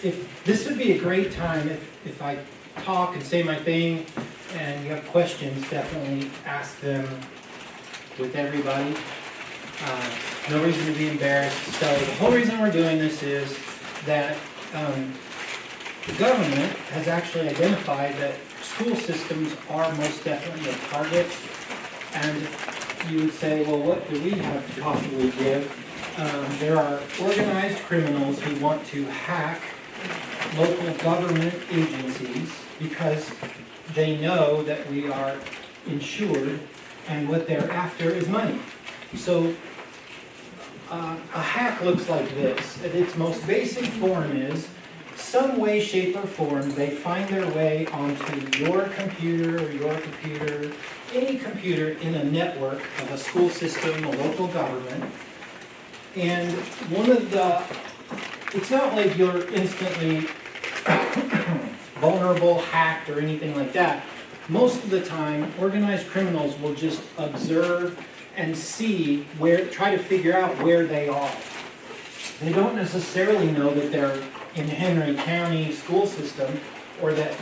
if this would be a great time if I talk and say my thing and you have questions, definitely ask them with everybody. No reason to be embarrassed. So the whole reason we're doing this is that the government has actually identified that school systems are most definitely a target. And you would say, well, what do we have to possibly give? There are organized criminals who want to hack local government agencies because they know that we are insured and what they're after is money. So a hack looks like this. At its most basic form is some way, shape, or form they find their way onto your computer or your computer, any computer in a network of a school system, a local government. And one of the, it's not like you're instantly vulnerable, hacked, or anything like that. Most of the time, organized criminals will just observe and see where, try to figure out where they are. They don't necessarily know that they're in Henry County school system or that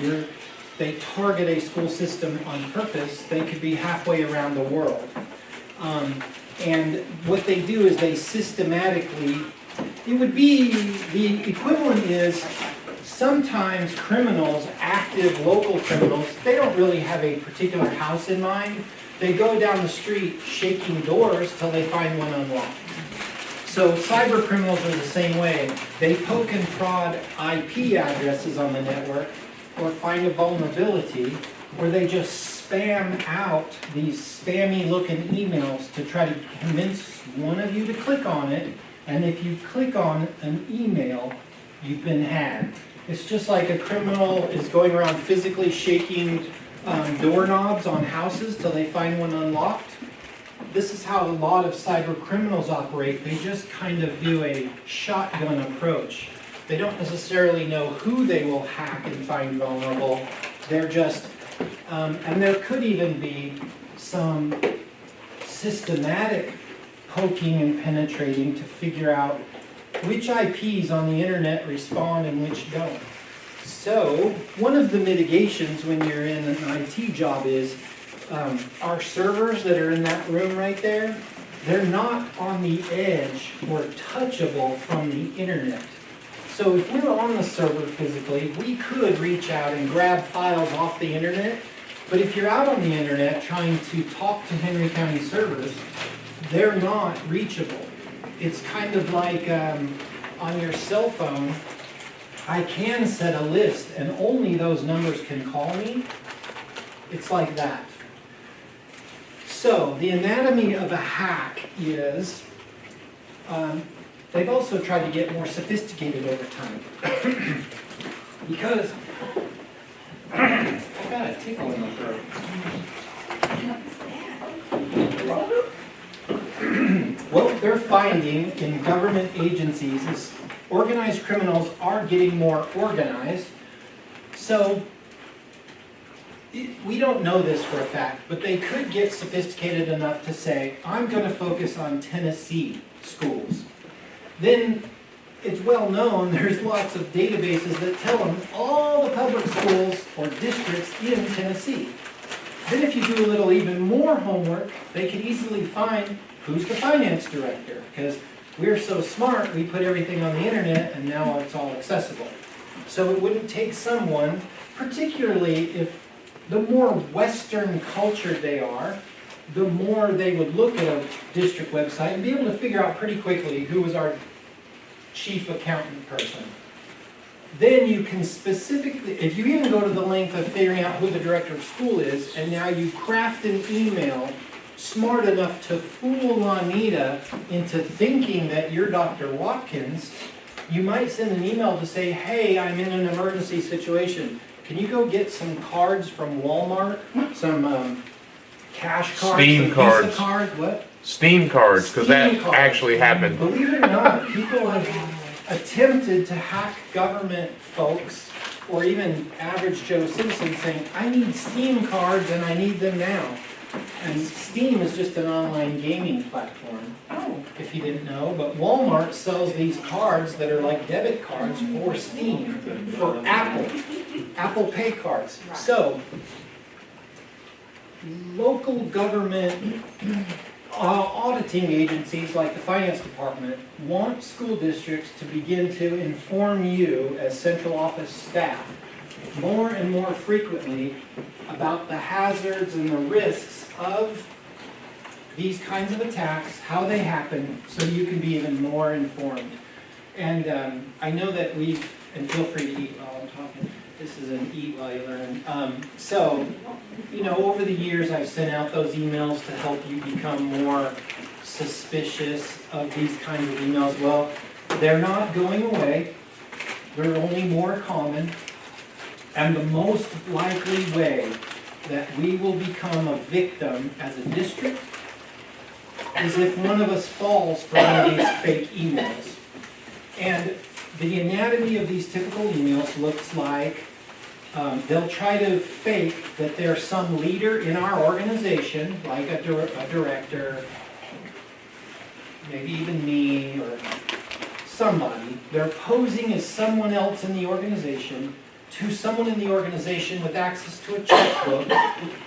they target a school system on purpose. They could be halfway around the world. And what they do is they systematically, it would be, the equivalent is sometimes criminals, active local criminals, they don't really have a particular house in mind. They go down the street shaking doors till they find one unlocked. So cyber criminals are the same way. They poke and prod IP addresses on the network or find a vulnerability, or they just spam out these spammy looking emails to try to convince one of you to click on it. And if you click on an email, you've been hacked. It's just like a criminal is going around physically shaking doorknobs on houses till they find one unlocked. This is how a lot of cyber criminals operate. They just kind of do a shotgun approach. They don't necessarily know who they will hack and find vulnerable. They're just, and there could even be some systematic poking and penetrating to figure out which IPs on the internet respond and which don't. So, one of the mitigations when you're in an IT job is our servers that are in that room right there, they're not on the edge or touchable from the internet. So if we're on the server physically, we could reach out and grab files off the internet, but if you're out on the internet trying to talk to Henry County servers, they're not reachable. It's kind of like on your cell phone, I can set a list and only those numbers can call me. It's like that. So the anatomy of a hack is, they've also tried to get more sophisticated over time. Because, I got a tickle in the throat. What they're finding in government agencies is organized criminals are getting more organized. So we don't know this for a fact, but they could get sophisticated enough to say, I'm going to focus on Tennessee schools. Then it's well known there's lots of databases that tell them all the public schools or districts in Tennessee. Then if you do a little even more homework, they can easily find who's the finance director, because we're so smart, we put everything on the internet and now it's all accessible. So it wouldn't take someone, particularly if the more Western cultured they are, the more they would look at a district website and be able to figure out pretty quickly who was our chief accountant person. Then you can specifically, if you even go to the length of figuring out who the director of school is, and now you craft an email smart enough to fool Juanita into thinking that you're Dr. Watkins, you might send an email to say, hey, I'm in an emergency situation. Can you go get some cards from Walmart? Some cash cards? Steam cards. Visa cards? What? Steam cards, because that cards. actually happened. Believe it or not, people have attempted to hack government folks or even average Joe citizens saying, I need Steam cards and I need them now. And Steam is just an online gaming platform, Oh, if you didn't know. But Walmart sells these cards that are like debit cards for Steam, for Apple Pay cards. So, local government auditing agencies like the finance department want school districts to begin to inform you as central office staff more and more frequently about the hazards and the risks of these kinds of attacks, how they happen, so you can be even more informed. And I know that and feel free to eat while I'm talking. This is an eat while you learn. So, you know, over the years I've sent out those emails to help you become more suspicious of these kinds of emails. Well, they're not going away. They're only more common. And the most likely way that we will become a victim as a district is if one of us falls for one of these fake emails. And the anatomy of these typical emails looks like they'll try to fake that there's some leader in our organization, like a director, maybe even me or somebody. They're posing as someone else in the organization to someone in the organization with access to a checkbook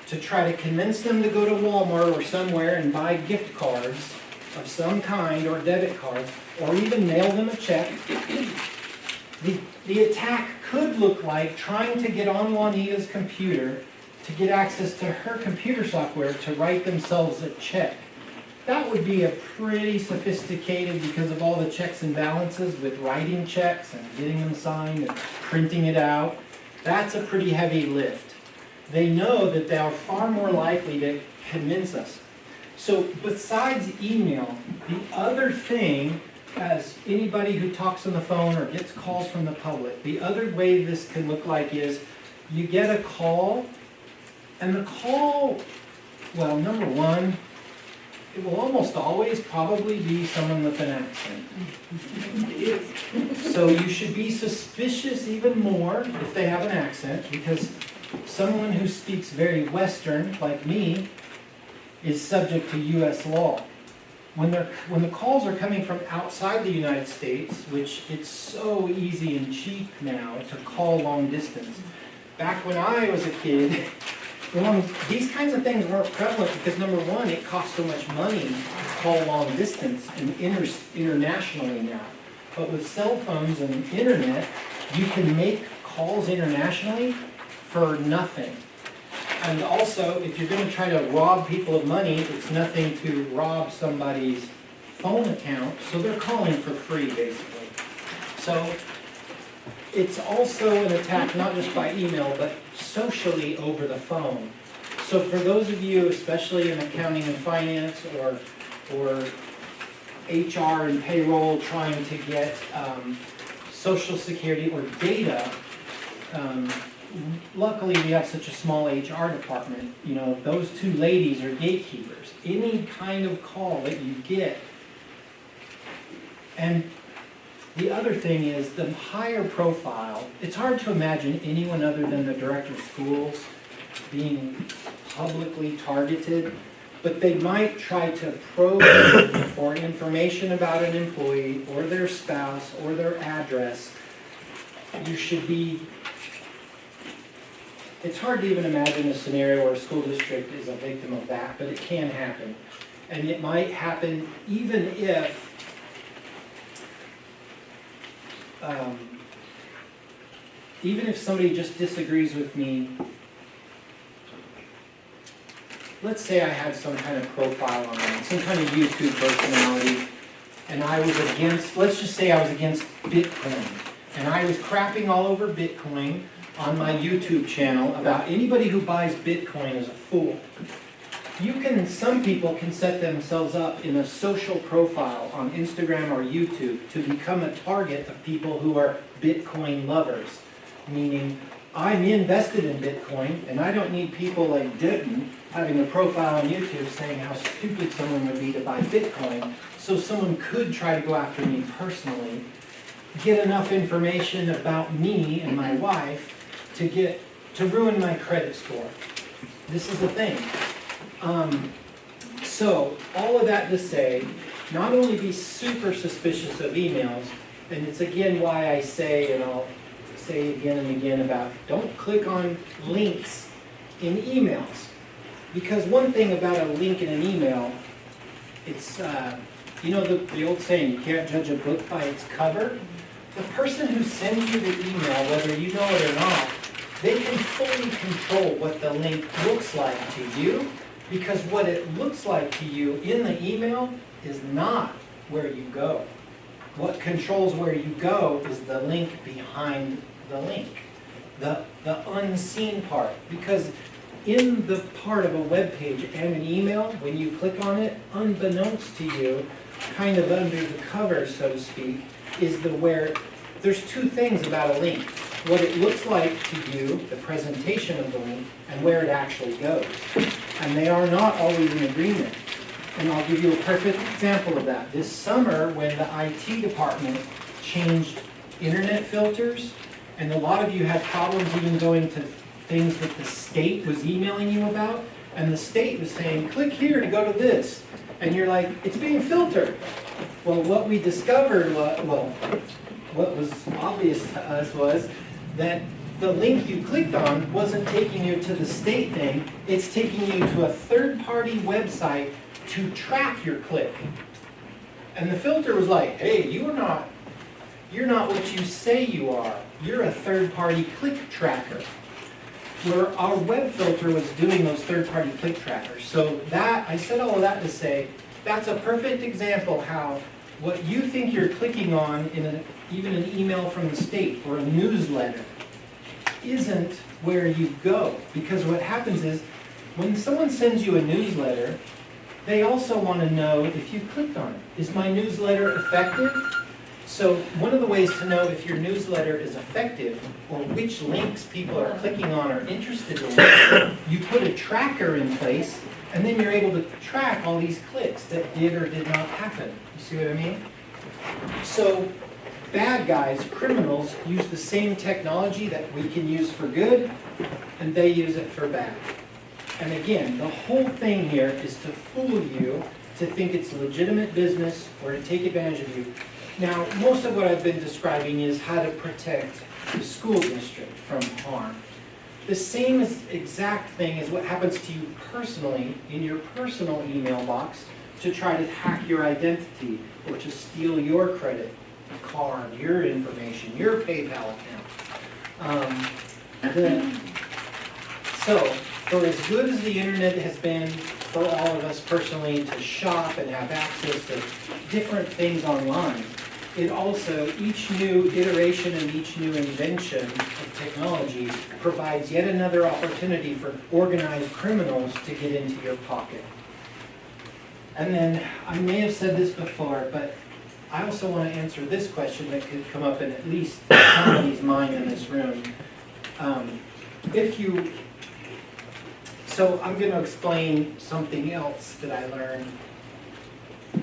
to try to convince them to go to Walmart or somewhere and buy gift cards of some kind or debit cards, or even mail them a check. The attack could look like trying to get on Juanita's computer to get access to her computer software to write themselves a check. That would be a pretty sophisticated, because of all the checks and balances with writing checks and getting them signed and printing it out. That's a pretty heavy lift. They know that they are far more likely to convince us. So besides email, the other thing, as anybody who talks on the phone or gets calls from the public, the other way this can look like is you get a call, and the call, well, number one, it will almost always probably be someone with an accent. So you should be suspicious even more if they have an accent, because someone who speaks very Western, like me, is subject to U.S. law. When the calls are coming from outside the United States, which it's so easy and cheap now to call long distance. Back when I was a kid, these kinds of things weren't prevalent because, number one, it costs so much money to call long distance and internationally now. But with cell phones and internet, you can make calls internationally for nothing. And also, if you're going to try to rob people of money, it's nothing to rob somebody's phone account, so they're calling for free, basically. So it's also an attack not just by email, but socially over the phone. So for those of you, especially in accounting and finance or HR and payroll, trying to get Social Security or data, luckily we have such a small HR department. You know, those two ladies are gatekeepers. Any kind of call that you get. And the other thing is, the higher profile, it's hard to imagine anyone other than the director of schools being publicly targeted, but they might try to probe for information about an employee or their spouse or their address. You should be, it's hard to even imagine a scenario where a school district is a victim of that, but it can happen. And it might happen even if somebody just disagrees with me. Let's say I had some kind of profile online, some kind of YouTube personality, and I was against, let's just say I was against Bitcoin, and I was crapping all over Bitcoin on my YouTube channel about anybody who buys Bitcoin is a fool. Some people can set themselves up in a social profile on Instagram or YouTube to become a target of people who are Bitcoin lovers. Meaning, I'm invested in Bitcoin, and I don't need people like Denton having a profile on YouTube saying how stupid someone would be to buy Bitcoin. So someone could try to go after me personally, get enough information about me and my wife to ruin my credit score. This is the thing. So, all of that to say, not only be super suspicious of emails, and it's again why I say, and I'll say again and again about, don't click on links in emails. Because one thing about a link in an email, it's, you know the old saying, you can't judge a book by its cover? The person who sends you the email, whether you know it or not, they can fully control what the link looks like to you, because what it looks like to you in the email is not where you go. What controls where you go is the link behind the link, the unseen part. Because in the part of a web page and an email, when you click on it, unbeknownst to you, kind of under the cover, so to speak, is where there's two things about a link. What it looks like to you, the presentation of the link, and where it actually goes. And they are not always in agreement. And I'll give you a perfect example of that. This summer, when the IT department changed internet filters, and a lot of you had problems even going to things that the state was emailing you about, and the state was saying, click here to go to this. And you're like, it's being filtered. Well, what we discovered, what was obvious to us was that the link you clicked on wasn't taking you to the state thing, it's taking you to a third-party website to track your click. And the filter was like, hey, you're not what you say you are. You're a third-party click tracker. Where our web filter was doing those third-party click trackers. So that, I said all of that to say, that's a perfect example how what you think you're clicking on in even an email from the state or a newsletter isn't where you go. Because what happens is, when someone sends you a newsletter, they also want to know if you clicked on it. Is my newsletter effective? So one of the ways to know if your newsletter is effective or which links people are clicking on or interested in, you put a tracker in place, and then you're able to track all these clicks that did or did not happen. You see what I mean? So bad guys, criminals, use the same technology that we can use for good, and they use it for bad. And again, the whole thing here is to fool you, to think it's legitimate business, or to take advantage of you. Now, most of what I've been describing is how to protect the school district from harm. The same exact thing is what happens to you personally in your personal email box to try to hack your identity or to steal your credit card, your information, your PayPal account. So, for as good as the internet has been for all of us personally to shop and have access to different things online, it also, each new iteration and each new invention of technology provides yet another opportunity for organized criminals to get into your pocket. And then, I may have said this before, but I also want to answer this question that could come up in at least somebody's mind in this room. So I'm going to explain something else that I learned.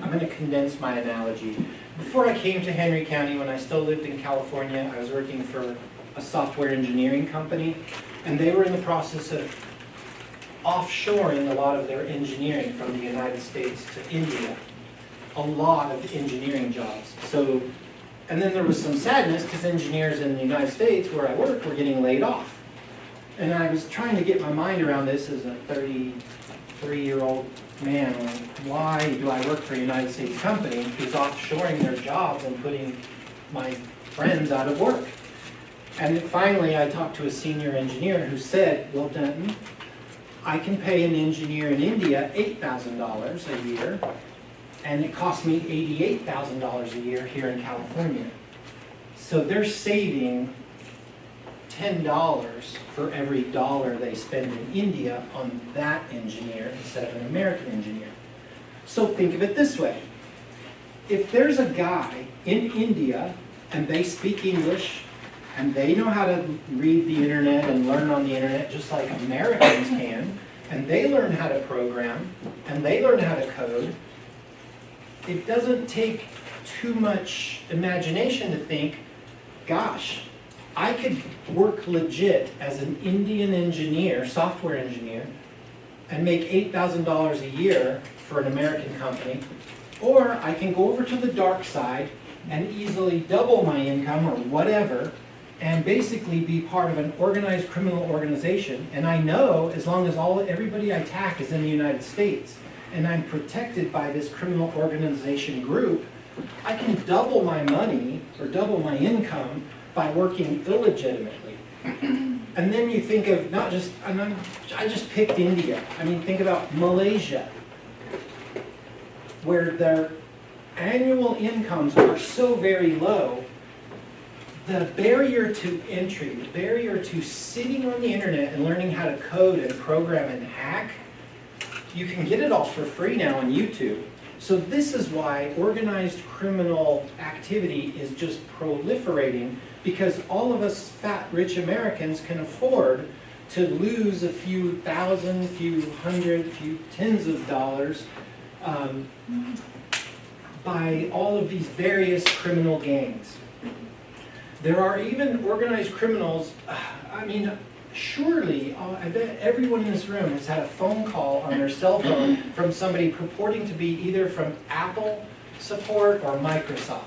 I'm going to condense my analogy. Before I came to Henry County, when I still lived in California, I was working for a software engineering company, and they were in the process of offshoring a lot of their engineering from the United States to India. A lot of engineering jobs. So, and then there was some sadness because engineers in the United States, where I work, were getting laid off. And I was trying to get my mind around this as a 33-year-old man. Like, why do I work for a United States company who's offshoring their jobs and putting my friends out of work? And finally, I talked to a senior engineer who said, well, Denton, I can pay an engineer in India $8,000 a year, and it costs me $88,000 a year here in California. So they're saving $10 for every dollar they spend in India on that engineer instead of an American engineer. So think of it this way. If there's a guy in India and they speak English and they know how to read the internet and learn on the internet just like Americans can, and they learn how to program and they learn how to code, it doesn't take too much imagination to think, gosh, I could work legit as an Indian engineer, software engineer, and make $8,000 a year for an American company, or I can go over to the dark side and easily double my income or whatever, and basically be part of an organized criminal organization. And I know as long as everybody I attack is in the United States, and I'm protected by this criminal organization group, I can double my money or double my income by working illegitimately. And then you think of not just, I just picked India. I mean, think about Malaysia, where their annual incomes are so very low. The barrier to entry, the barrier to sitting on the internet and learning how to code and program and hack, you can get it all for free now on YouTube. So this is why organized criminal activity is just proliferating, because all of us fat, rich Americans can afford to lose a few thousand, few hundred, few tens of dollars by all of these various criminal gangs. There are even organized criminals, I mean, surely, I bet everyone in this room has had a phone call on their cell phone from somebody purporting to be either from Apple support or Microsoft.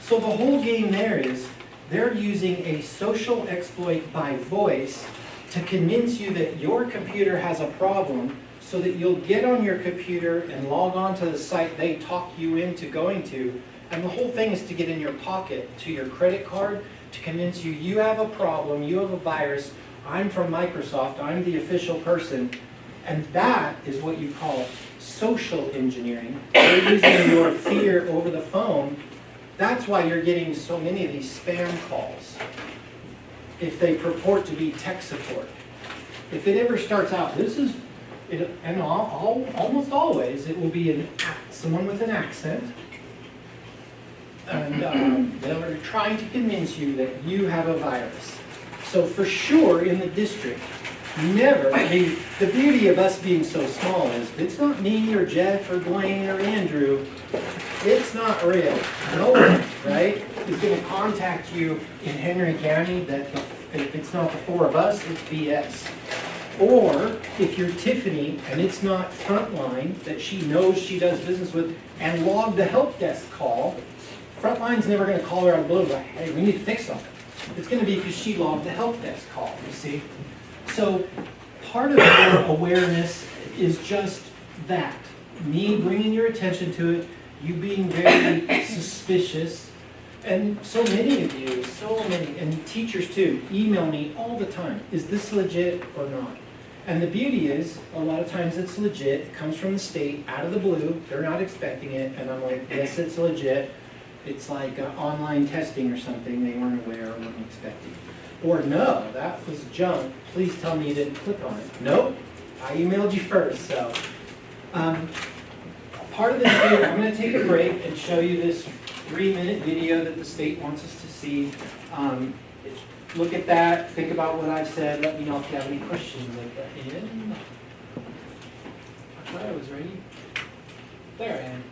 So the whole game there is they're using a social exploit by voice to convince you that your computer has a problem, so that you'll get on your computer and log on to the site they talk you into going to. And the whole thing is to get in your pocket, to your credit card, to convince you you have a problem, you have a virus, I'm from Microsoft, I'm the official person. And that is what you call social engineering. They're using your fear over the phone. That's why you're getting so many of these spam calls, if they purport to be tech support. If it ever starts out, and almost always, it will be someone with an accent, and they're trying to convince you that you have a virus. So for sure, in the district, never, the beauty of us being so small is, it's not me or Jeff or Blaine or Andrew, it's not real. No one, right, is going to contact you in Henry County that if it's not the four of us, it's BS. Or if you're Tiffany and it's not Frontline that she knows she does business with and logged the help desk call, Frontline's never going to call her out of the blue like, hey, we need to fix something. It's going to be because she logged the help desk call, you see. So part of your awareness is just that. Me bringing your attention to it, you being very suspicious, and so many of you, and teachers too, email me all the time. Is this legit or not? And the beauty is, a lot of times it's legit. It comes from the state, out of the blue. They're not expecting it, and I'm like, yes, it's legit. It's like online testing or something they weren't aware or weren't expecting. Or no, that was junk. Please tell me you didn't click on it. Nope, I emailed you first. So part of this video, I'm going to take a break and show you this 3-minute video that the state wants us to see. Look at that, think about what I've said, let me know if you have any questions at the end. I thought I was ready. There I am.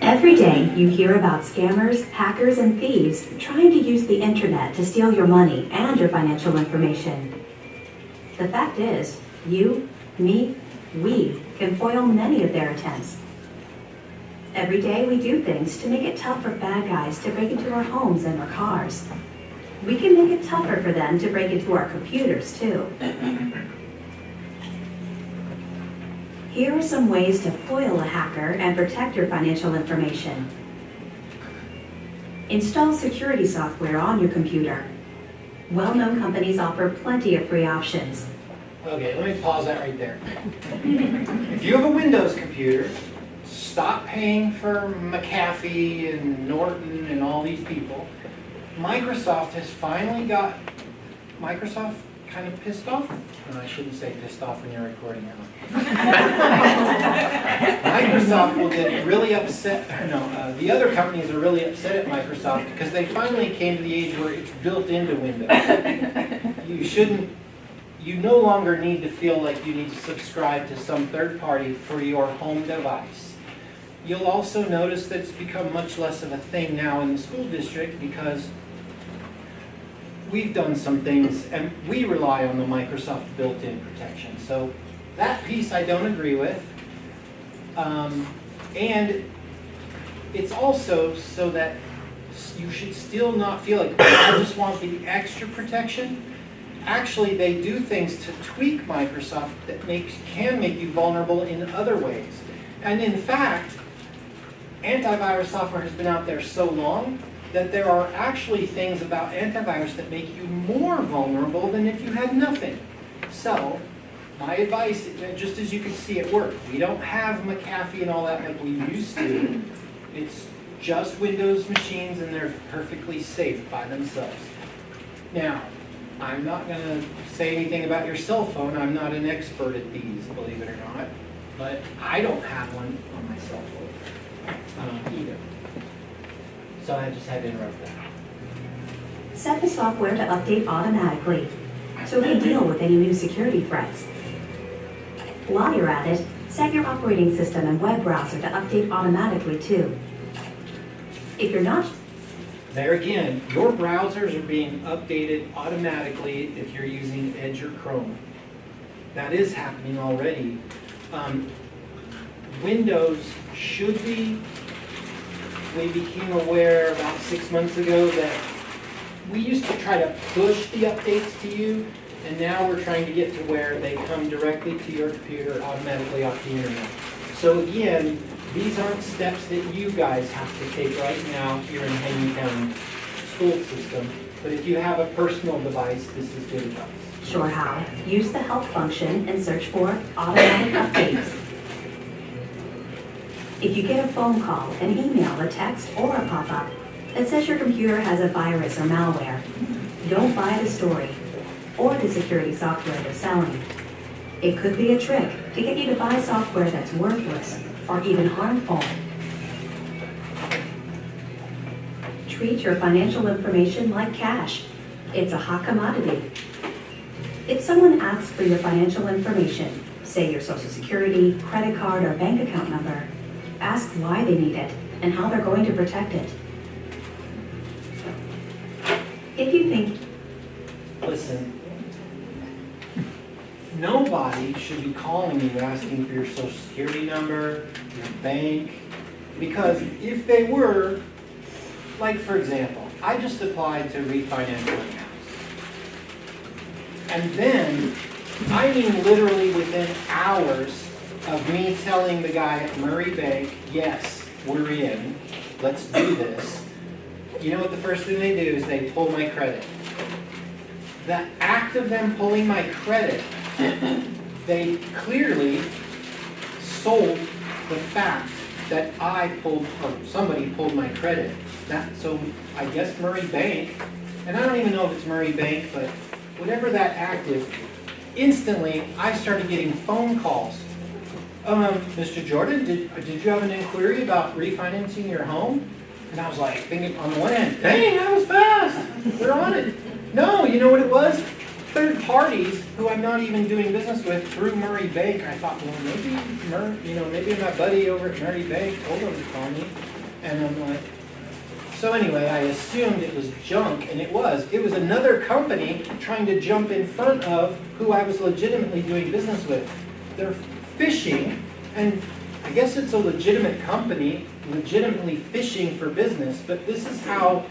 Every day you hear about scammers, hackers, and thieves trying to use the internet to steal your money and your financial information. The fact is, you, me, we can foil many of their attempts. Every day we do things to make it tough for bad guys to break into our homes and our cars. We can make it tougher for them to break into our computers too. Here are some ways to foil a hacker and protect your financial information. Install security software on your computer. Well-known companies offer plenty of free options. Okay, let me pause that right there. If you have a Windows computer, stop paying for McAfee and Norton and all these people. Microsoft has finally got, Microsoft kind of pissed off. No, I shouldn't say pissed off when you're recording now. Microsoft will get really upset. No, the other companies are really upset at Microsoft because they finally came to the age where it's built into Windows. You no longer need to feel like you need to subscribe to some third party for your home device. You'll also notice that it's become much less of a thing now in the school district because we've done some things and we rely on the Microsoft built-in protection. So that piece I don't agree with. And it's also so that you should still not feel like, I just want the extra protection. Actually, they do things to tweak Microsoft that can make you vulnerable in other ways. And in fact, antivirus software has been out there so long that there are actually things about antivirus that make you more vulnerable than if you had nothing. So, my advice, just as you can see at work, we don't have McAfee and all that like we used to. It's just Windows machines and they're perfectly safe by themselves. Now, I'm not going to say anything about your cell phone. I'm not an expert at these, believe it or not. But I don't have one on my cell phone either. So I just had to interrupt that. Set the software to update automatically so it can deal with any new security threats. While you're at it, set your operating system and web browser to update automatically too. If you're not... There again, your browsers are being updated automatically if you're using Edge or Chrome. That is happening already. Windows should be. We became aware about 6 months ago that we used to try to push the updates to you, and now we're trying to get to where they come directly to your computer automatically off the internet. So again, these aren't steps that you guys have to take right now here in Henry County school system, but if you have a personal device, this is good advice. Sure how. Use the help function and search for automatic updates. If you get a phone call, an email, a text, or a pop-up that says your computer has a virus or malware, don't buy the story or the security software they're selling. It could be a trick to get you to buy software that's worthless or even harmful. Treat your financial information like cash. It's a hot commodity. If someone asks for your financial information, say your social security, credit card, or bank account number, ask why they need it and how they're going to protect it. If you think... Listen, nobody should be calling you asking for your social security number, your bank, because if they were, like for example, I just applied to refinance my house. And then, I mean literally within hours of me telling the guy at Murray Bank, yes, we're in, let's do this. You know what the first thing they do is they pull my credit. The act of them pulling my credit, they clearly sold the fact that somebody pulled my credit. So I guess Murray Bank, and I don't even know if it's Murray Bank, but whatever that act is, instantly I started getting phone calls. Mr. Jordan, did you have an inquiry about refinancing your home? And I was like thinking on the one hand, dang, that was fast. They're on it. No, you know what it was? Third parties who I'm not even doing business with through Murray Bank. I thought, well, maybe my buddy over at Murray Bank told them to call me. And I'm like, so anyway, I assumed it was junk, and it was. It was another company trying to jump in front of who I was legitimately doing business with. They're fishing, and I guess it's a legitimate company, legitimately fishing for business, but this is how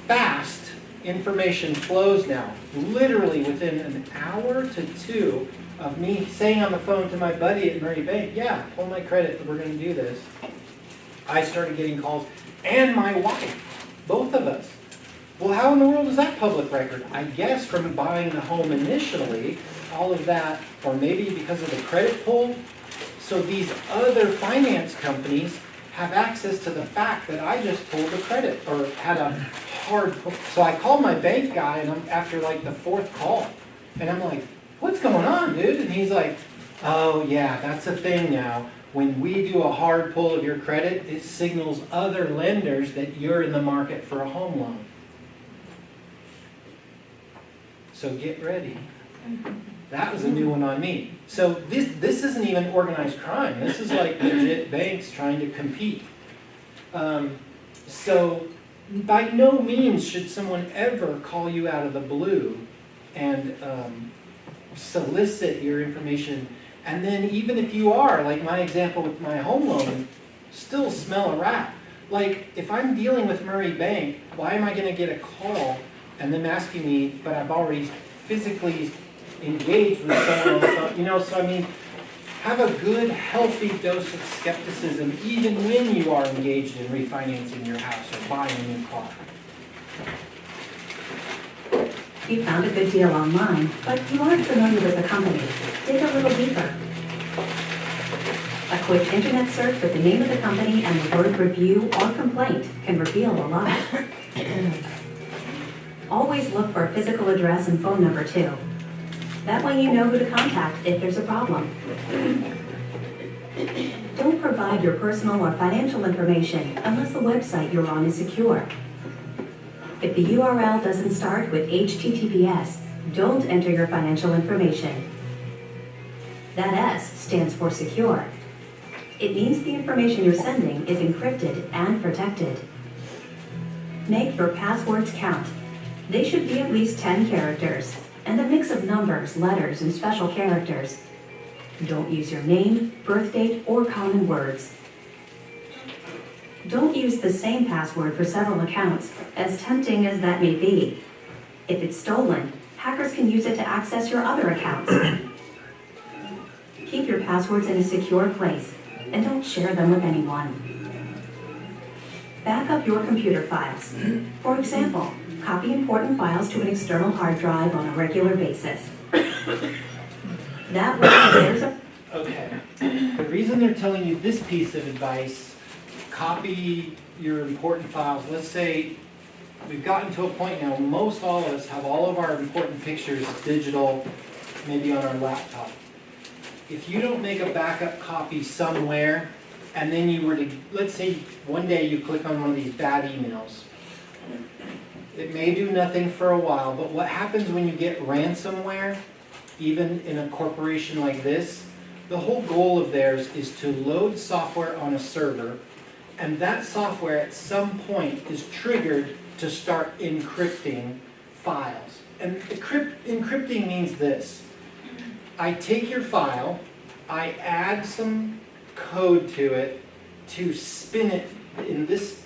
fast information flows now. Literally within an hour to two of me saying on the phone to my buddy at Murray Bank, yeah, pull my credit, we're going to do this. I started getting calls, and my wife, both of us. Well, how in the world is that public record? I guess from buying the home initially, all of that, or maybe because of the credit pull. So these other finance companies have access to the fact that I just pulled the credit, or had a hard pull. So I called my bank guy, and I'm after like the fourth call, and I'm like, what's going on, dude? And he's like, oh yeah, that's a thing now. When we do a hard pull of your credit, it signals other lenders that you're in the market for a home loan. So get ready. That was a new one on me. So this isn't even organized crime. This is like legit banks trying to compete. So by no means should someone ever call you out of the blue and solicit your information. And then even if you are, like my example with my home loan, still smell a rat. Like if I'm dealing with Murray Bank, why am I going to get a call and them asking me, but I've already physically engaged with someone on the phone? You know, so I mean, have a good, healthy dose of skepticism even when you are engaged in refinancing your house or buying a new car. You found a good deal online, but you aren't familiar with the company. Dig a little deeper. A quick internet search with the name of the company and the word review or complaint can reveal a lot. Always look for a physical address and phone number too. That way you know who to contact if there's a problem. Don't provide your personal or financial information unless the website you're on is secure. If the URL doesn't start with HTTPS, don't enter your financial information. That S stands for secure. It means the information you're sending is encrypted and protected. Make your passwords count. They should be at least 10 characters, and a mix of numbers, letters, and special characters. Don't use your name, birth date, or common words. Don't use the same password for several accounts, as tempting as that may be. If it's stolen, hackers can use it to access your other accounts. Keep your passwords in a secure place, and don't share them with anyone. Back up your computer files. For example, copy important files to an external hard drive on a regular basis. That way, there's a... Okay. The reason they're telling you this piece of advice, copy your important files. Let's say we've gotten to a point now, most all of us have all of our important pictures digital, maybe on our laptop. If you don't make a backup copy somewhere, and then you were to, let's say one day you click on one of these bad emails. It may do nothing for a while, but what happens when you get ransomware, even in a corporation like this, the whole goal of theirs is to load software on a server, and that software at some point is triggered to start encrypting files. And encrypting means this. I take your file, I add some code to it to spin it in this.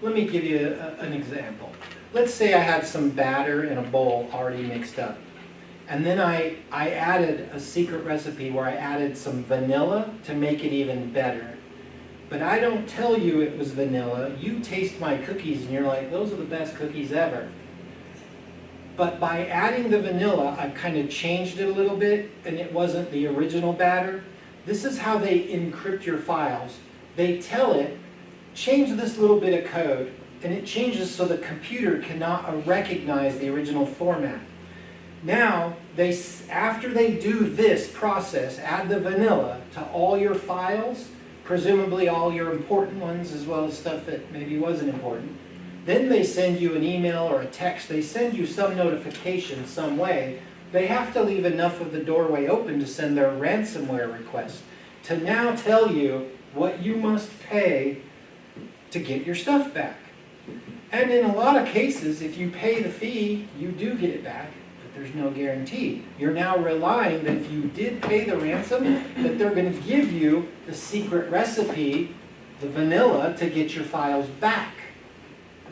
Let me give you an example. Let's say I had some batter in a bowl already mixed up. And then I added a secret recipe where I added some vanilla to make it even better. But I don't tell you it was vanilla. You taste my cookies and you're like, those are the best cookies ever. But by adding the vanilla, I've kind of changed it a little bit, and it wasn't the original batter. This is how they encrypt your files. They tell it, change this little bit of code, and it changes so the computer cannot recognize the original format. Now, after they do this process, add the vanilla to all your files, presumably all your important ones as well as stuff that maybe wasn't important. Then they send you an email or a text. They send you some notification some way. They have to leave enough of the doorway open to send their ransomware request to now tell you what you must pay to get your stuff back. And in a lot of cases, if you pay the fee, you do get it back, but there's no guarantee. You're now relying that if you did pay the ransom, that they're going to give you the secret recipe, the vanilla, to get your files back.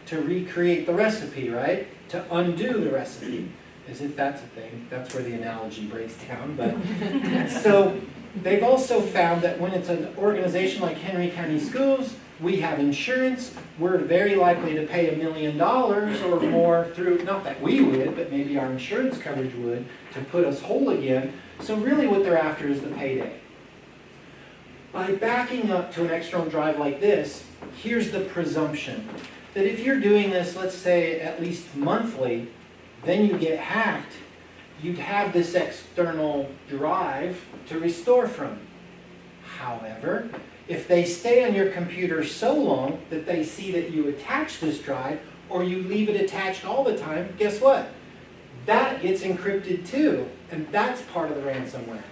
To recreate the recipe, right? To undo the recipe, as if that's a thing. That's where the analogy breaks down. But so they've also found that when it's an organization like Henry County Schools, we have insurance. We're very likely to pay $1 million or more through, not that we would, but maybe our insurance coverage would, to put us whole again. So really what they're after is the payday. By backing up to an external drive like this, here's the presumption. That if you're doing this, let's say, at least monthly, then you get hacked, you'd have this external drive to restore from. However, if they stay on your computer so long that they see that you attach this drive, or you leave it attached all the time, guess what? that gets encrypted too, and that's part of the ransomware.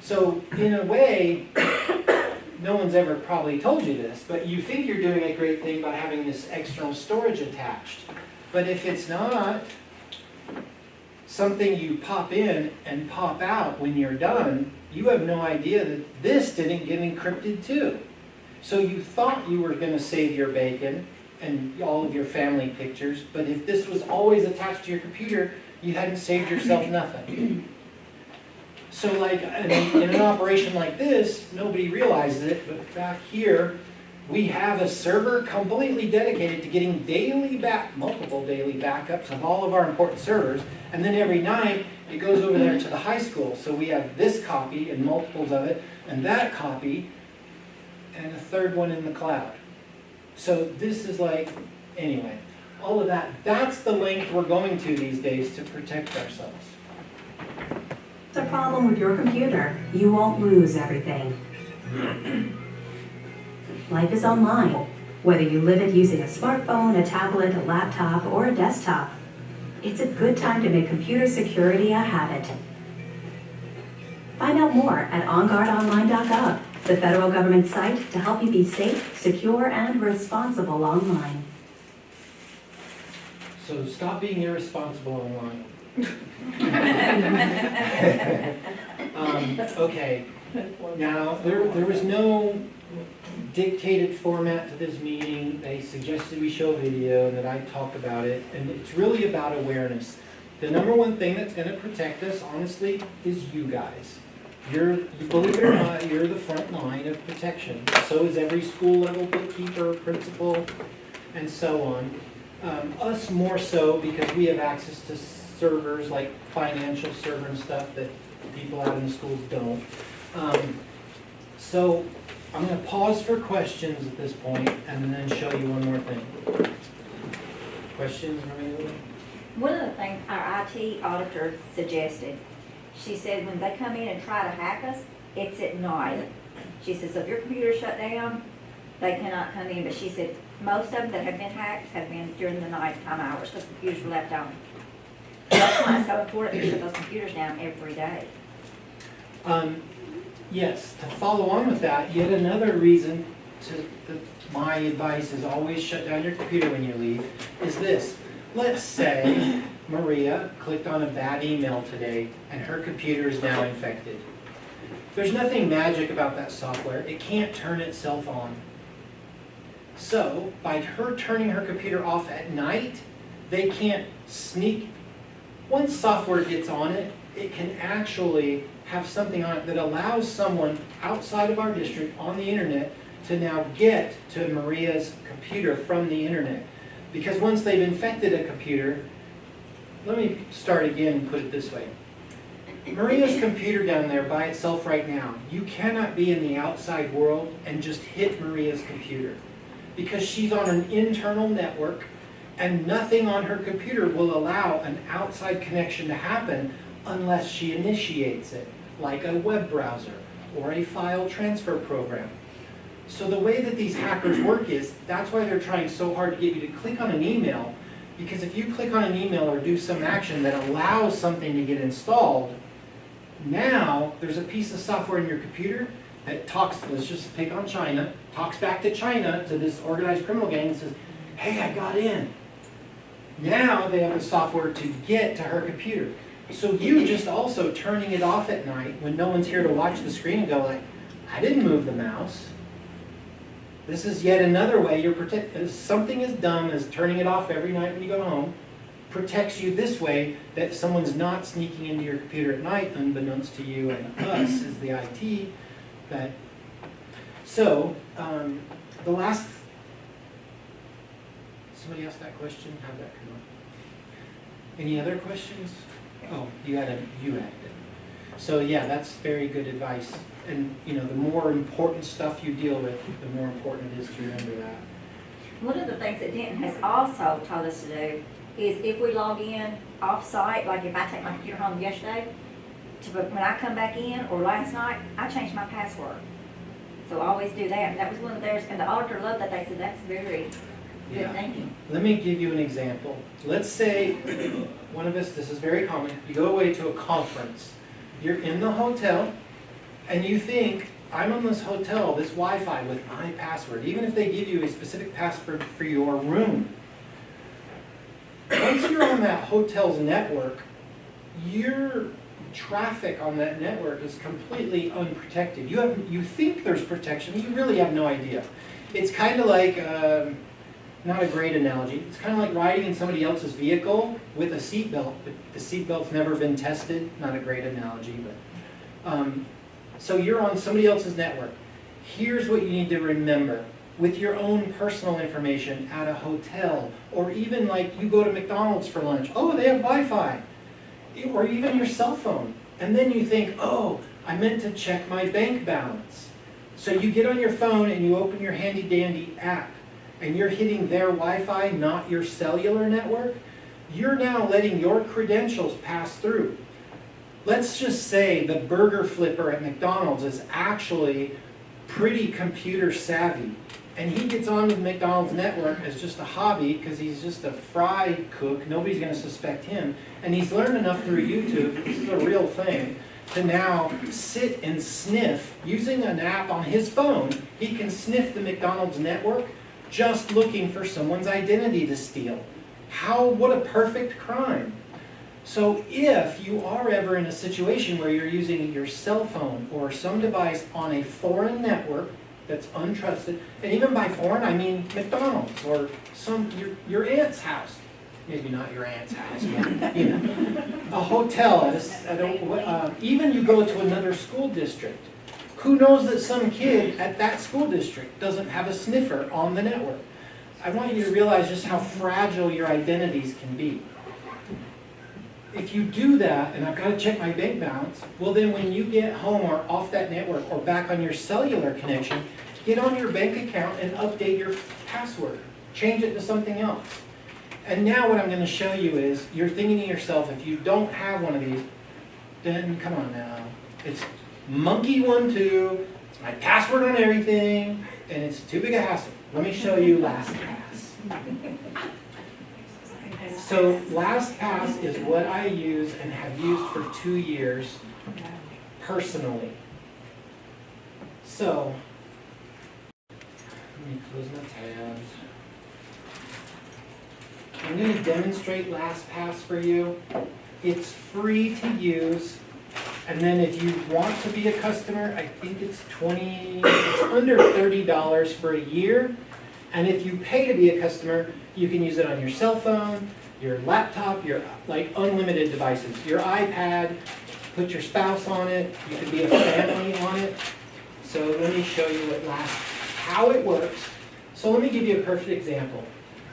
So in a way, no one's ever probably told you this, but you think you're doing a great thing by having this external storage attached. But if it's not something you pop in and pop out when you're done, you have no idea that this didn't get encrypted too. So you thought you were going to save your bacon and all of your family pictures, but if this was always attached to your computer, you hadn't saved yourself nothing. So like in an operation like this, nobody realizes it, but back here, we have a server completely dedicated to getting multiple daily backups of all of our important servers, and then every night it goes over there to the high school. So we have this copy and multiples of it, and that copy, and a third one in the cloud. So this is like, anyway, all of that, that's the length we're going to these days to protect ourselves. It's a problem with your computer. You won't lose everything. Life is online, whether you live it using a smartphone, a tablet, a laptop, or a desktop. It's a good time to make computer security a habit. Find out more at onguardonline.gov, the federal government site to help you be safe, secure, and responsible online. So stop being irresponsible online. Okay, now there was no dictated format to this meeting. They suggested we show a video and that I talk about it, and it's really about awareness. The number one thing that's going to protect us, honestly, is you guys. Believe it or not, you're the front line of protection. So is every school level bookkeeper, principal, and so on. Us more so because we have access to servers like financial server and stuff that people out in the schools don't. So I'm going to pause for questions at this point and then show you one more thing. Questions? One of the things our IT auditor suggested, she said when they come in and try to hack us, it's at night. She says if your computer's shut down, they cannot come in. But she said most of them that have been hacked have been during the nighttime hours because computers were left on. That's why it's so important to shut those computers down every day. Yes, to follow on with that, yet another reason my advice is always shut down your computer when you leave, is this. Let's say Maria clicked on a bad email today and her computer is now infected. There's nothing magic about that software. It can't turn itself on. So, by her turning her computer off at night, they can't sneak. Once software gets on it, it can actually have something on it that allows someone outside of our district on the internet to now get to Maria's computer from the internet. Because once they've infected a computer, let me start again and put it this way. Maria's computer down there by itself right now, you cannot be in the outside world and just hit Maria's computer. Because she's on an internal network and nothing on her computer will allow an outside connection to happen unless she initiates it, like a web browser or a file transfer program. So the way that these hackers work is, that's why they're trying so hard to get you to click on an email, because if you click on an email or do some action that allows something to get installed, now there's a piece of software in your computer that talks, let's just pick on China, talks back to China, to this organized criminal gang and says, hey, I got in. Now they have the software to get to her computer. So you just also turning it off at night when no one's here to watch the screen and go like, I didn't move the mouse. This is yet another way you're protected. Something as dumb as turning it off every night when you go home protects you this way, that someone's not sneaking into your computer at night unbeknownst to you and us as the IT. So the last, somebody asked that question, how'd that come up? Any other questions? Oh, you had it. So yeah, that's very good advice. And you know, the more important stuff you deal with, the more important it is to remember that. One of the things that Denton has also told us to do is if we log in off-site, like if I take my computer home yesterday, when I come back in, or last night, I changed my password. So always do that. And that was one of theirs, and the auditor loved that. They said that's very Good thinking. Let me give you an example. Let's say one of us, this is very common, you go away to a conference. You're in the hotel and you think, I'm on this hotel, this Wi-Fi with my password, even if they give you a specific password for your room. Once you're on that hotel's network, your traffic on that network is completely unprotected. You think there's protection, you really have no idea. It's kind of like, not a great analogy, it's kind of like riding in somebody else's vehicle with a seatbelt, but the seatbelt's never been tested. Not a great analogy, but so you're on somebody else's network. Here's what you need to remember. With your own personal information at a hotel, or even like you go to McDonald's for lunch, oh, they have Wi-Fi, or even your cell phone. And then you think, oh, I meant to check my bank balance. So you get on your phone and you open your handy dandy app, and you're hitting their Wi-Fi, not your cellular network. You're now letting your credentials pass through. Let's just say the burger flipper at McDonald's is actually pretty computer savvy, and he gets on with McDonald's network as just a hobby because he's just a fry cook. Nobody's going to suspect him, and he's learned enough through YouTube, this is a real thing, to now sit and sniff using an app on his phone. He can sniff the McDonald's network just looking for someone's identity to steal. What a perfect crime. So if you are ever in a situation where you're using your cell phone or some device on a foreign network that's untrusted, and even by foreign I mean McDonald's or your aunt's house, maybe not your aunt's house, but you know, a hotel, even you go to another school district. Who knows that some kid at that school district doesn't have a sniffer on the network? I want you to realize just how fragile your identities can be. If you do that, and I've got to check my bank balance, well then when you get home or off that network or back on your cellular connection, get on your bank account and update your password. Change it to something else. And now what I'm going to show you is, you're thinking to yourself, if you don't have one of these, then come on now. It's monkey 1, 2, it's my password on everything, and it's too big a hassle. Let me show you LastPass. So LastPass is what I use and have used for 2 years personally. So, let me close my tabs. I'm going to demonstrate LastPass for you. It's free to use. And then if you want to be a customer, I think it's under $30 for a year. And if you pay to be a customer, you can use it on your cell phone, your laptop, your unlimited devices, your iPad, put your spouse on it, you can be a family on it. So let me show you how it works. So let me give you a perfect example.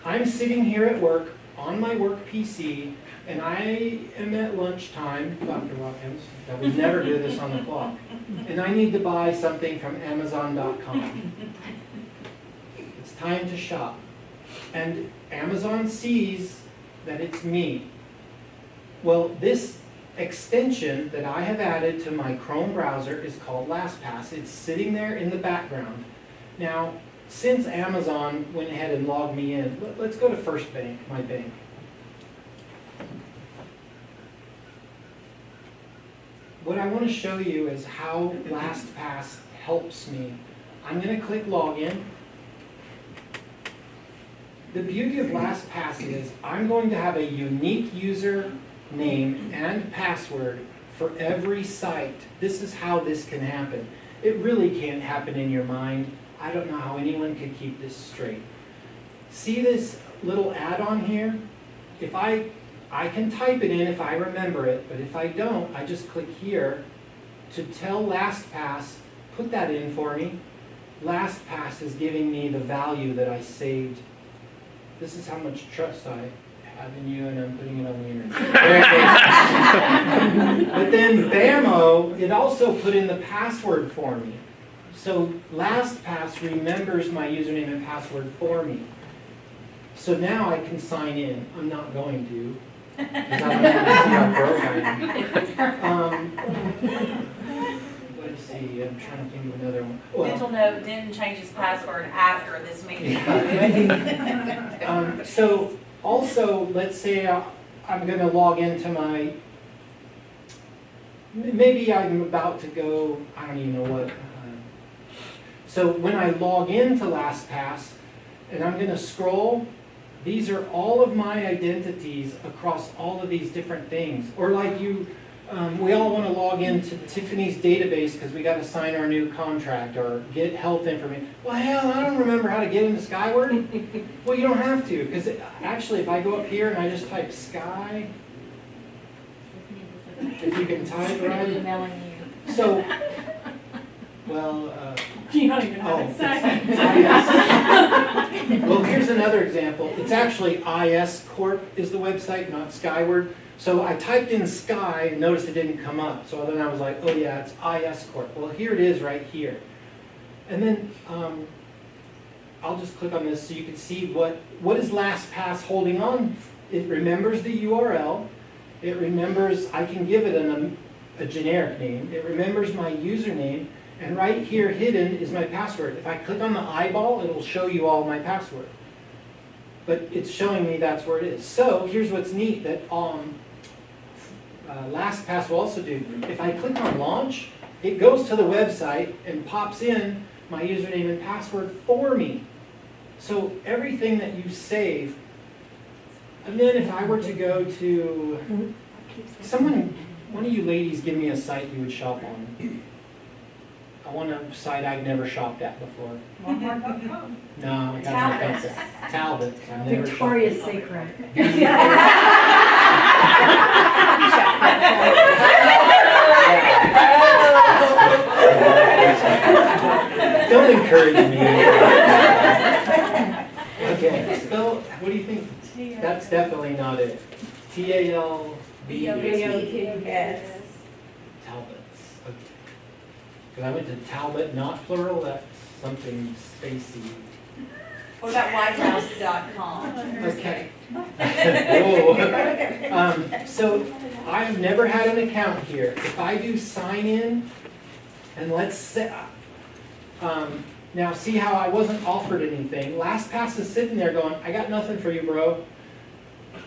I'm sitting here at work on my work PC, and I am at lunchtime, Dr. Watkins, I would never do this on the clock, and I need to buy something from Amazon.com. It's time to shop. And Amazon sees that it's me. Well, this extension that I have added to my Chrome browser is called LastPass. It's sitting there in the background. Now, since Amazon went ahead and logged me in, let's go to First Bank, my bank. What I want to show you is how LastPass helps me. I'm going to click Login. The beauty of LastPass is I'm going to have a unique user name and password for every site. This is how this can happen. It really can't happen in your mind. I don't know how anyone could keep this straight. See this little add-on here? If I can type it in if I remember it, but if I don't, I just click here to tell LastPass, put that in for me. LastPass is giving me the value that I saved. This is how much trust I have in you, and I'm putting it on the internet. But then Bammo, it also put in the password for me. So LastPass remembers my username and password for me. So now I can sign in. I'm not going to, because I don't want to see how broke I am. Let's see. see, I'm trying to think of another one. Well, Dental note, didn't change his password after this meeting. So also, let's say I'm going to log into my, maybe I'm about to go, I don't even know what. So when I log into LastPass and I'm going to scroll, these are all of my identities across all of these different things. Or like we all want to log into Tiffany's database because we got to sign our new contract or get health information. Well, hell, I don't remember how to get into Skyward. Well, you don't have to, because actually if I go up here and I just type Sky, if you can type right. Emailing you. So, well, You don't even know oh, what it's to say. IS. Well, here's another example. It's actually IS Corp is the website, not Skyward. So I typed in Sky and noticed it didn't come up. So then I was like, oh yeah, it's IS Corp. Well, here it is right here. And then I'll just click on this so you can see what is LastPass holding on. It remembers the URL. It remembers, I can give it a generic name. It remembers my username. And right here hidden is my password. If I click on the eyeball, it'll show you all my password. But it's showing me that's where it is. So here's what's neat that LastPass will also do. If I click on launch, it goes to the website and pops in my username and password for me. So everything that you save, and then if I were to go to, one of you ladies give me a site you would shop on. I want a site I've never shopped at before. Walmart.com. No, I got Talbot. Talbot. I've never Victoria's shopped Secret. Don't encourage me. Okay, spell, what do you think? That's definitely not it. Talbot. Talbots. Okay. Because I went to Talbot, not plural, that's something spacey. What about whitehouse.com? Okay. Whoa. So I've never had an account here. If I do sign in, and let's say, now see how I wasn't offered anything. LastPass is sitting there going, I got nothing for you, bro.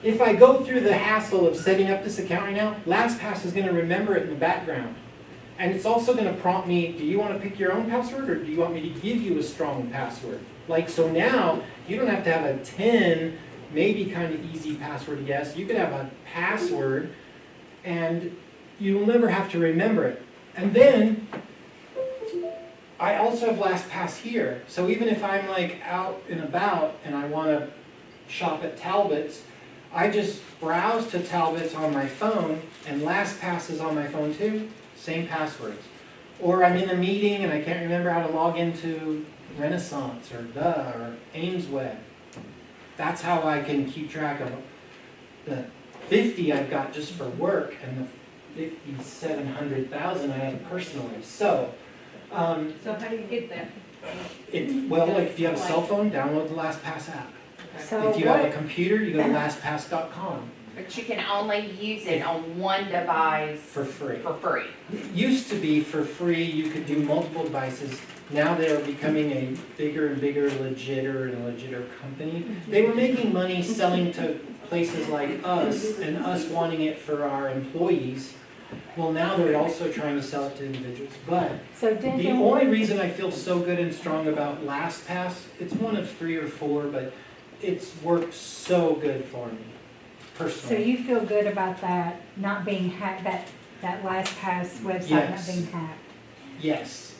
If I go through the hassle of setting up this account right now, LastPass is going to remember it in the background. And it's also going to prompt me, do you want to pick your own password or do you want me to give you a strong password? Like, so now you don't have to have a 10, maybe kind of easy password to guess. You could have a password and you'll never have to remember it. And then I also have LastPass here. So even if I'm like out and about and I want to shop at Talbot's, I just browse to Talbot's on my phone and LastPass is on my phone too. Same passwords. Or I'm in a meeting and I can't remember how to log into Renaissance or Amesweb. That's how I can keep track of the 50 I've got just for work and the 5700,000 I have personally. So So how do you get there? well, like if you have a cell phone, download the LastPass app. So If you have a computer, you go to LastPass.com But you can only use it on one device for free. for free. It used to be for free, you could do multiple devices. Now they're becoming a bigger and bigger legitter company. They were making money selling to places like us and us wanting it for our employees. Well, now they're also trying to sell it to individuals. But So the Denton, only reason I feel so good and strong about LastPass, it's one of 3 or 4, but it's worked so good for me, so personally. you feel good about that not being hacked, that LastPass website Yes. not being hacked? Yes,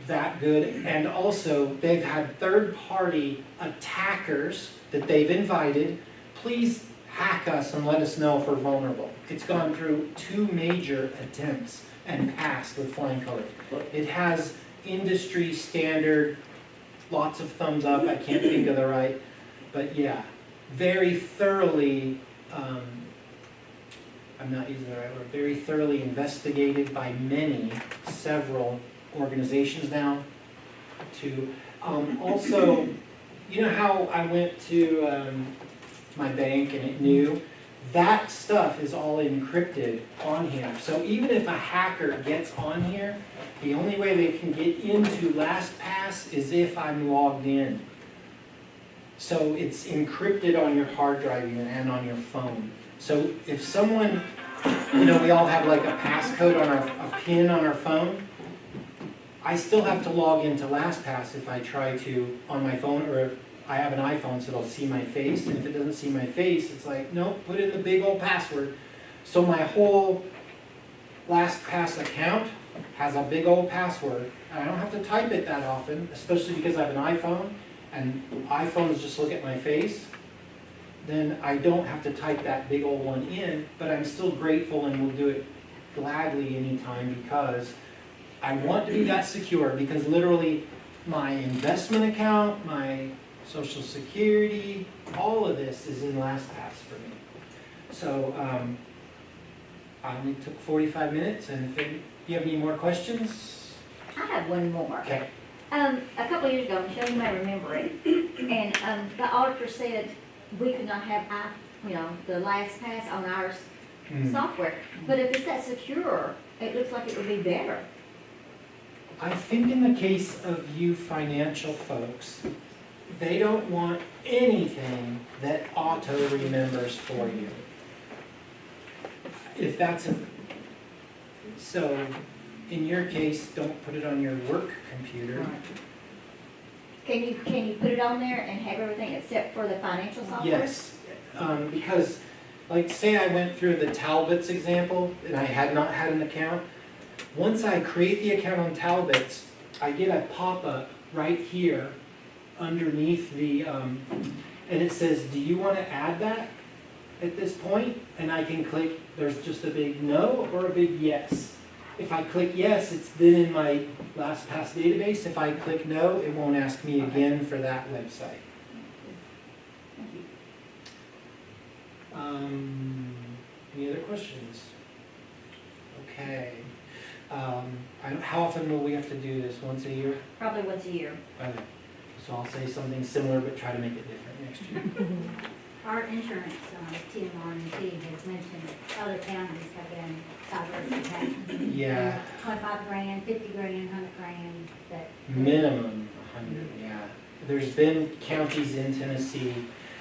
that good. And also, they've had third-party attackers that they've invited. Please hack us and let us know if we're vulnerable. It's gone through 2 major attempts and passed with flying colors. It has industry standard, lots of thumbs up, I can't think of the right, but yeah, very thoroughly, I'm not using the right word, very thoroughly investigated by several organizations now to, also, you know how I went to my bank and it knew, that stuff is all encrypted on here. So even if a hacker gets on here, the only way they can get into LastPass is if I'm logged in. So it's encrypted on your hard drive and on your phone. So if someone, we all have like a passcode on a PIN on our phone. I still have to log into LastPass if I try to on my phone, or I have an iPhone, so it'll see my face, and if it doesn't see my face, it's like, nope, put in the big old password. So my whole LastPass account has a big old password, and I don't have to type it that often, especially because I have an iPhone, and iPhones just look at my face. Then I don't have to type that big old one in, but I'm still grateful and will do it gladly anytime, because I want to be that secure, because literally my investment account, my Social Security, all of this is in LastPass for me. So I only took 45 minutes, and if you have any more questions? I have one more. Okay. A couple of years ago, Michelle, you may remember it, and the auditor said we could not have the LastPass on our software. But if it's that secure, it looks like it would be better. I think in the case of you financial folks, they don't want anything that auto remembers for you. If that's so in your case, don't put it on your work computer. Can you put it on there and have everything except for the financial software? Yes, because like say I went through the Talbots example and I had not had an account. Once I create the account on Talbots, I get a pop-up right here underneath the, and it says, do you want to add that at this point? And I can click, there's just a big no or a big yes. If I click yes, it's then in my LastPass database. If I click no, it won't ask me again for that website. Any other questions? Okay. How often will we have to do this? Once a year? Probably once a year. Okay. So I'll say something similar, but try to make it different next year. Our insurance, TMR&T has mentioned other counties have been cyber attacked. Yeah. 25 grand, 50 grand, 100 grand, that. Minimum 100, yeah. There's been counties in Tennessee,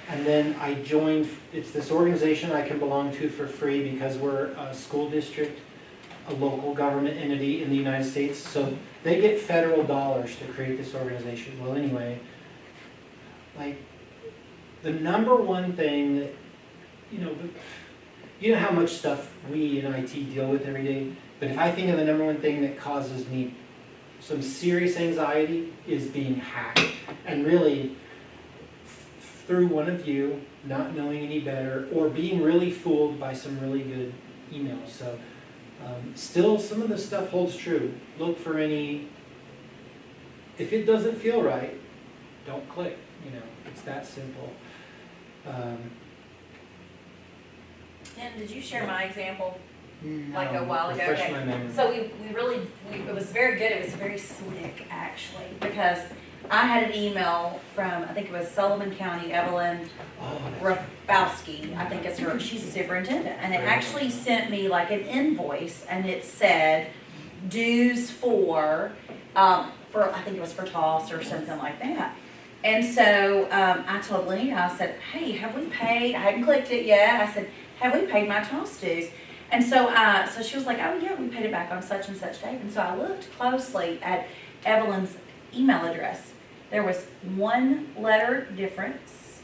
and then I joined, it's this organization I can belong to for free because we're a school district, a local government entity in the United States, so they get federal dollars to create this organization. Well, anyway, like, the number one thing that, you know how much stuff we in IT deal with every day, but if I think of the number one thing that causes me some serious anxiety is being hacked. And really, through one of you, not knowing any better, or being really fooled by some really good emails. So still, some of the stuff holds true. Look for any, if it doesn't feel right, don't click. It's that simple. And did you share my example? No, Like a while ago, refresh okay. my memory. So it was very good, it was very slick actually, because I had an email from, I think it was Sullivan County, Evelyn Oh, that's Rafalski, I think it's her, she's a superintendent, and it actually sent me like an invoice, and it said dues for I think it was for TOS or something like that. And so I told Lenita, I said, hey, have we paid, I hadn't clicked it yet, I said, have we paid my TOS dues? And so so she was like, oh yeah, we paid it back on such and such date. And so I looked closely at Evelyn's email address. There was one letter difference.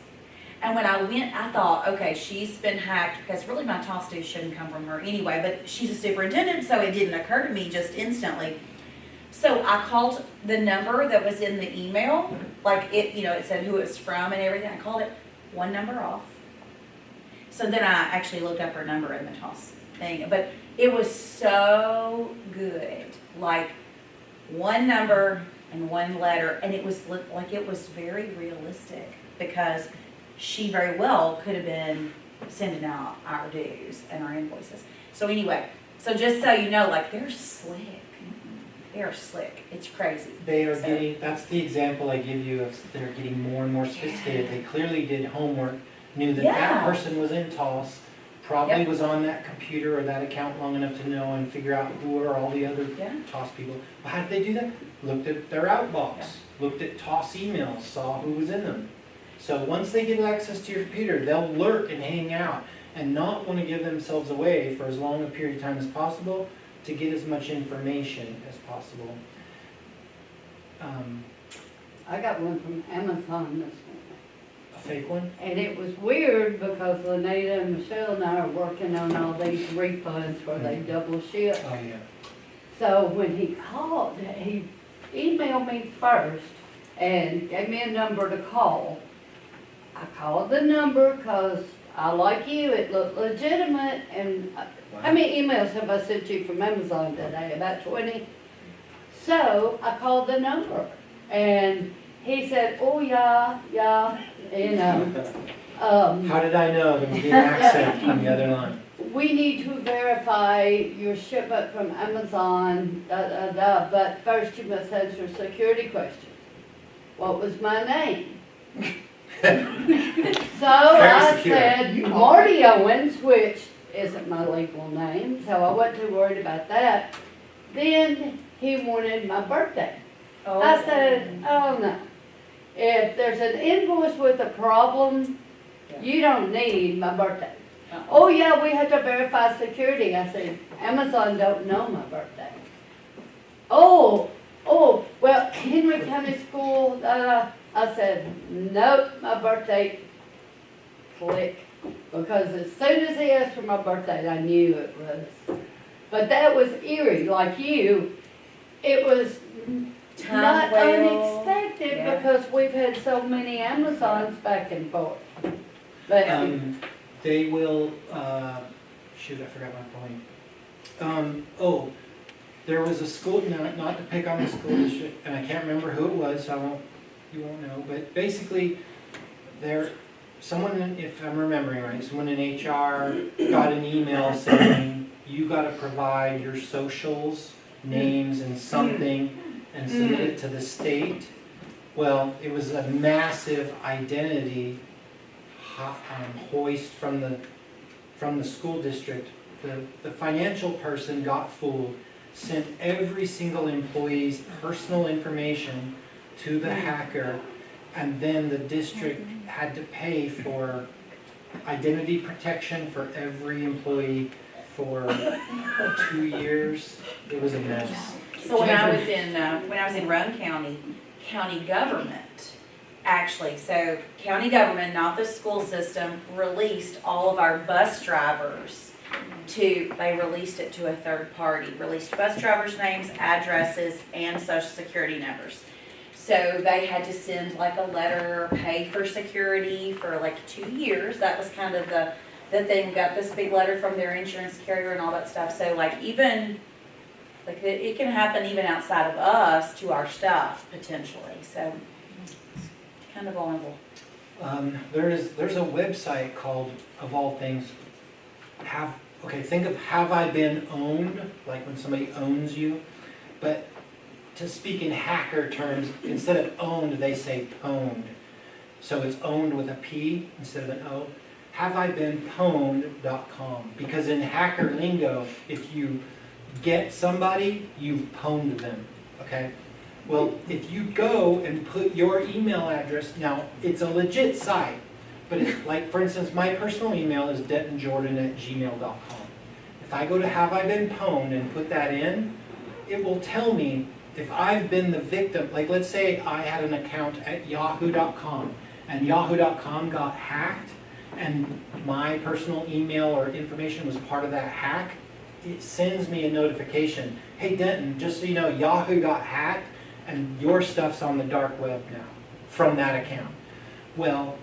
And when I went, I thought, okay, she's been hacked, because really my TOS dues shouldn't come from her anyway, but she's a superintendent, so it didn't occur to me just instantly. So I called the number that was in the email, like it said who it's from and everything. I called it one number off. So then I actually looked up her number in the TOS thing, but it was so good, like one number and one letter, and it was like it was very realistic, because she very well could have been sending out our dues and our invoices. So anyway, so just so you know, like they're slick. They're slick. It's crazy. They are getting, that's the example I give you of they're getting more and more sophisticated. They clearly did homework, knew that that person was in TOS, probably Yep. was on that computer or that account long enough to know and figure out who are all the other Yeah. TOS people. Well, how did they do that? Looked at their outbox, looked at TOS emails, saw who was in them. So once they get access to your computer, they'll lurk and hang out and not want to give themselves away for as long a period of time as possible to get as much information as possible. I got one from Amazon this A fake one? morning. And it was weird because Lanita and Michelle and I are working on all these refunds where they double ship. Oh, yeah. So when he called, he emailed me first and gave me a number to call. I called the number because I like you, it looked legitimate, and how many emails have I sent you from Amazon today? About 20? So I called the number and he said, oh yeah, you know. How did I know there was an accent on the other line? We need to verify your shipment from Amazon, but first you must answer security questions. What was my name? So I secure. said Marty Owens, which isn't my legal name, so I wasn't too worried about that. Then he wanted my birthday. I said, oh no. If there's an invoice with a problem, you don't need my birthday. Oh yeah, we have to verify security. I said, Amazon don't know my birthday. Oh, well, Henry County School, I said, nope, my birthday, click. Because as soon as he asked for my birthday, I knew it was. But that was eerie, like you. It was not well. unexpected Yeah. because we've had so many Amazons back and forth. But They will, shoot, I forgot my point. There was a school, not to pick on the school district, and I can't remember who it was, so you won't know, but basically, someone, if I'm remembering right, someone in HR got an email saying, you gotta provide your socials, names, and something, and submit it to the state. Well, it was a massive identity hoist from the school district. The financial person got fooled, sent every single employee's personal information to the hacker, and then the district had to pay for identity protection for every employee for 2 years. It was a mess. So when I was in Roane County, county government, actually, so county government, not the school system, released all of our bus drivers they released it to a third party, released bus drivers' names, addresses, and social security numbers. So they had to send like a letter, pay for security for like 2 years. That was kind of the thing, got this big letter from their insurance carrier and all that stuff. So like even, like it can happen even outside of us to our stuff potentially. So it's kind of vulnerable. There's a website called, of all things, think of Have I Been Owned, like when somebody owns you, but to speak in hacker terms, instead of owned, they say pwned. So it's owned with a P instead of an O. HaveIBeenPwned.com, because in hacker lingo, if you get somebody, you've pwned them, okay? Well, if you go and put your email address, now it's a legit site, but it's like, for instance, my personal email is dentonjordan@gmail.com. If I go to Have I Been Pwned and put that in, it will tell me if I've been the victim. Like let's say I had an account at yahoo.com and yahoo.com got hacked and my personal email or information was part of that hack, it sends me a notification. Hey Denton, just so you know, Yahoo got hacked and your stuff's on the dark web now from that account. Well,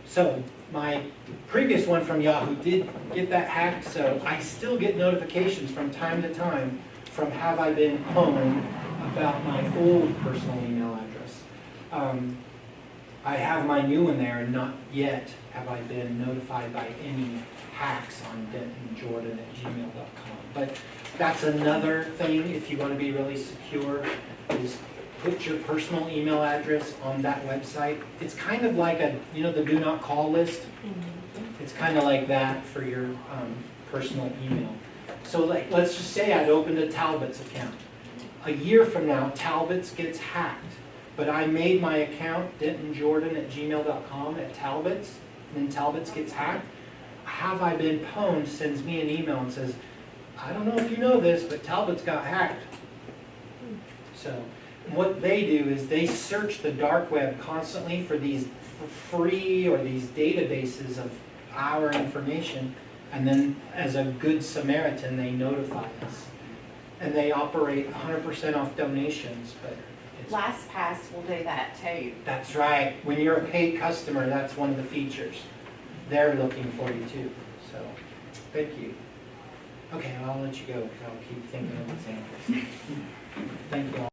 so my previous one from Yahoo did get that hacked, so I still get notifications from time to time from Have I Been Pwned about my old personal email address. I have my new one there, and not yet have I been notified by any hacks on dentonjordan@gmail.com. But that's another thing, if you want to be really secure, is put your personal email address on that website. It's kind of like the do not call list. It's kind of like that for your personal email. So like, let's just say I'd opened a Talbot's account. A year from now, Talbot's gets hacked, but I made my account, dentonjordan@gmail.com at Talbot's, and then Talbot's gets hacked. Have I Been Pwned sends me an email and says, I don't know if you know this, but Talbot's got hacked. So what they do is they search the dark web constantly for these free or these databases of our information, and then as a good Samaritan, they notify us. And they operate 100% off donations, but it's, LastPass will do that too. that's right. When you're a paid customer, that's one of the features. They're looking for you too. So, thank you. Okay, I'll let you go because I'll keep thinking of examples. Thank you all.